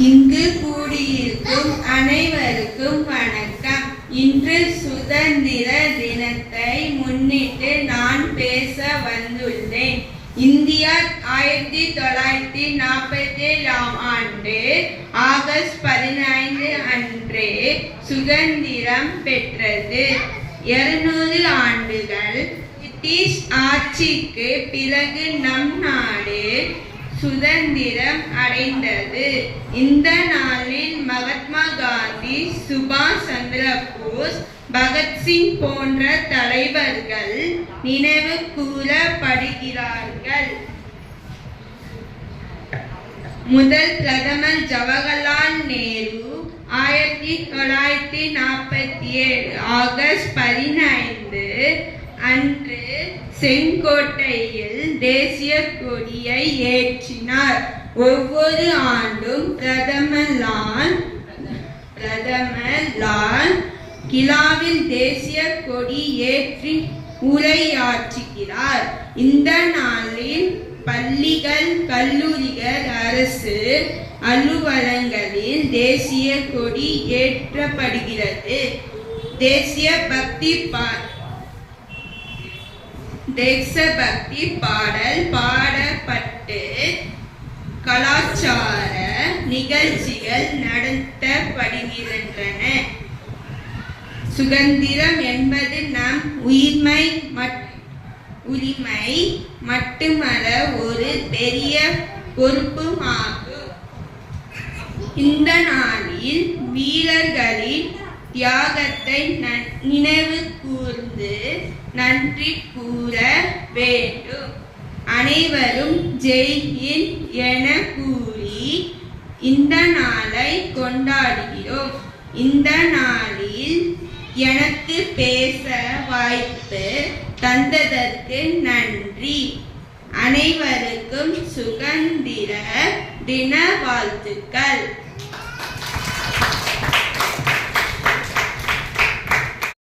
இங்கு கூடியிருக்கும் அனைவருக்கும் வணக்கம். இன்று சுதந்திர தினத்தை முன்னிட்டு நான் பேச வந்துள்ளேன். இந்தியா 1947 ஆண்டு ஆகஸ்ட் 15 அன்று சுதந்திரம் பெற்றது. 200 ஆண்டுகள் பிரிட்டிஷ் ஆட்சிக்கு பிறகு நம் நாடு சுதந்திரம் அடைந்தது. இந்த நாளில் மகாத்மா காந்தி, சுபாஷ் சந்திர போஸ், பகத்சிங் போன்ற தலைவர்கள் நினைவு கூறப்படுகிறார்கள். முதல் பிரதமர் ஜவஹர்லால் நேரு 1947 ஆகஸ்ட் 15 அன்று செங்கோட்டையில் தேசிய கொடியை ஏற்றினார். ஒவ்வொரு ஆண்டும் பிரதமர் லால் கிலாவில் தேசிய கொடி ஏற்றி உரையாற்றுகிறார். இந்த நாளில் பள்ளிகள், கல்லூரிகள், அரசு அலுவலகங்களில் தேசிய கொடி ஏற்றப்படுகிறது. தேசபக்தி பாடல் பாடப்பட்டு கலாச்சார நிகழ்ச்சிகள் நடத்தப்படுகின்றன. சுதந்திரம் என்பது நம் உரிமை மட்டுமல்ல, ஒரு பெரிய பொறுப்புமாகும். இந்த நாளில் வீரர்களின் தியாகத்தை நினைவு கூர்ந்து நன்றி கூற வேண்டும். அனைவரும் ஜெய்ஹிந்த் என கூறி இந்த நாளை கொண்டாடுகிறோம். இந்த நாளில் எனக்கு பேச வாய்ப்பு தந்ததற்கு நன்றி. அனைவருக்கும் சுதந்திர தின வாழ்த்துக்கள்.